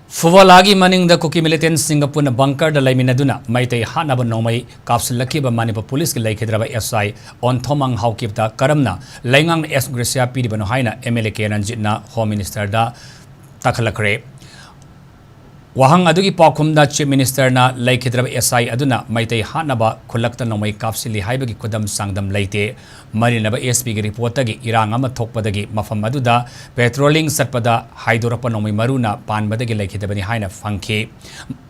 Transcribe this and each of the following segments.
Fuvalagi maning the cookie militants Singapore bunker the Laiminaduna, Maite Hanaba Nomai, Kapsulakiba Manipa Police Leikhidraba SI Onthomang Haokip da Karamna, lengak ex-gratia piribano MLA K Ranjit na Home Minister da Takalakre. Wahang adugi pakumda Chief Minister na Leikhidraba SI aduna Maite Hanaba Kulakta Nomai Kapsili Haibagi Kudam Sangdam Laite, Marinaba SP reportagi Irangama Tokpadagi Mafamaduda, Petrolling Satpada, Haidorapa Nomai Maruna, Pan Badagi Leikhidrabani Haina Funky,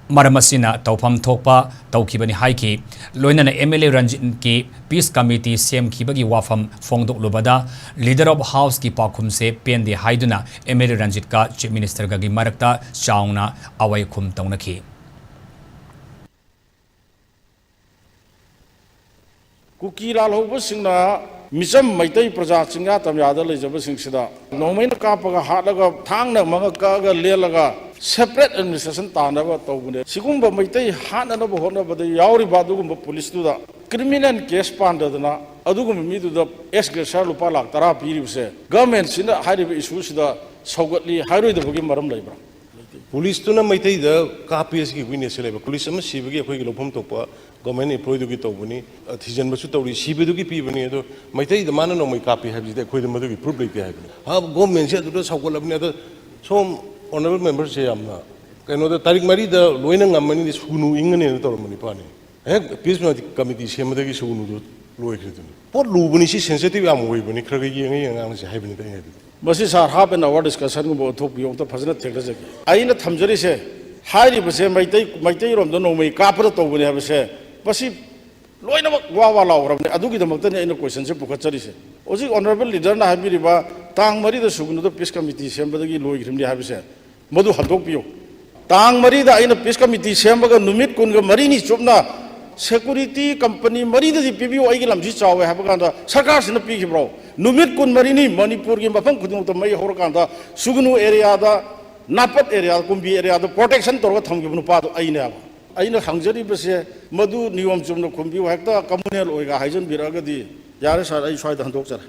Maramasina, Taupam Topa, Taukibani Haiki, Loina MLA Ranjit ki Peace Committee, Sem Kibagi Wafam, Fongdok Lubada, Leader of House ki Pakum se, Pendi Haiduna, MLA Ranjit ka, Chief Minister Gagi Marakta, Shauna, Away Kum Taunaki. Kuki Lalo Singna, Misam Maite Praja Singa, Tamyada Lizabeth Singsida, Nomain Kapaga Halaga, Tanga, Mangakaga, Lelaga, separate administration Tanava Togune, Sigumba Maite, Hana Hona, but the Yauri Badugum police to the criminal case Pandana, Adugum me to the ex-gratia Lupala, Tara Piribse, government in the high issues the Sogotli, Harry the Bugim Maram Labor. Police to Namate the copies given a celeb, police and Sibi, Lopum Topa, government employed to get Tobuni, at his ambassador, Sibiduki Pivanedo, Mate the man on my copy have the Quidamadu public. How government said to the South of some honorable members say, I'm not. I know the Tarik Mari, the Luenang Amani is who knew England in the Tormanipani. Peace committee, Shamadagi Sunu, Loikitan. What Lubunishi sensitive am waving, Kragi and having it. Masses are happening our discussion about Tokyo, the President Technology. I in the Tamjari say, Highly Base, my take on the Nome, Capital, we have said, Pasi Loina Wawa, Aduki the Mountain in the questions of Pukachari. Was it honorable leader Nabiriba, Tang Marie the Sugun, the Peace Committee, Sembagi Louis Rimdi have said, Modu Hadopio. Tang Marida in the Peace Committee, Sembaga Numit Kunga Marini Chupna, Security Company, Marida the PBO Ilam Jitsa, we have Ganda, Sakas in the Piki Bro. Numit kun marini Manipur ki mafam khudung to mai horkanda sugnu area da napat area kumbi area da protection torga thamgi pa do aina hangjari bese madu niwam chumno kumbi hekta communal oiga haijan biraga di yare sa ai swai da handok chara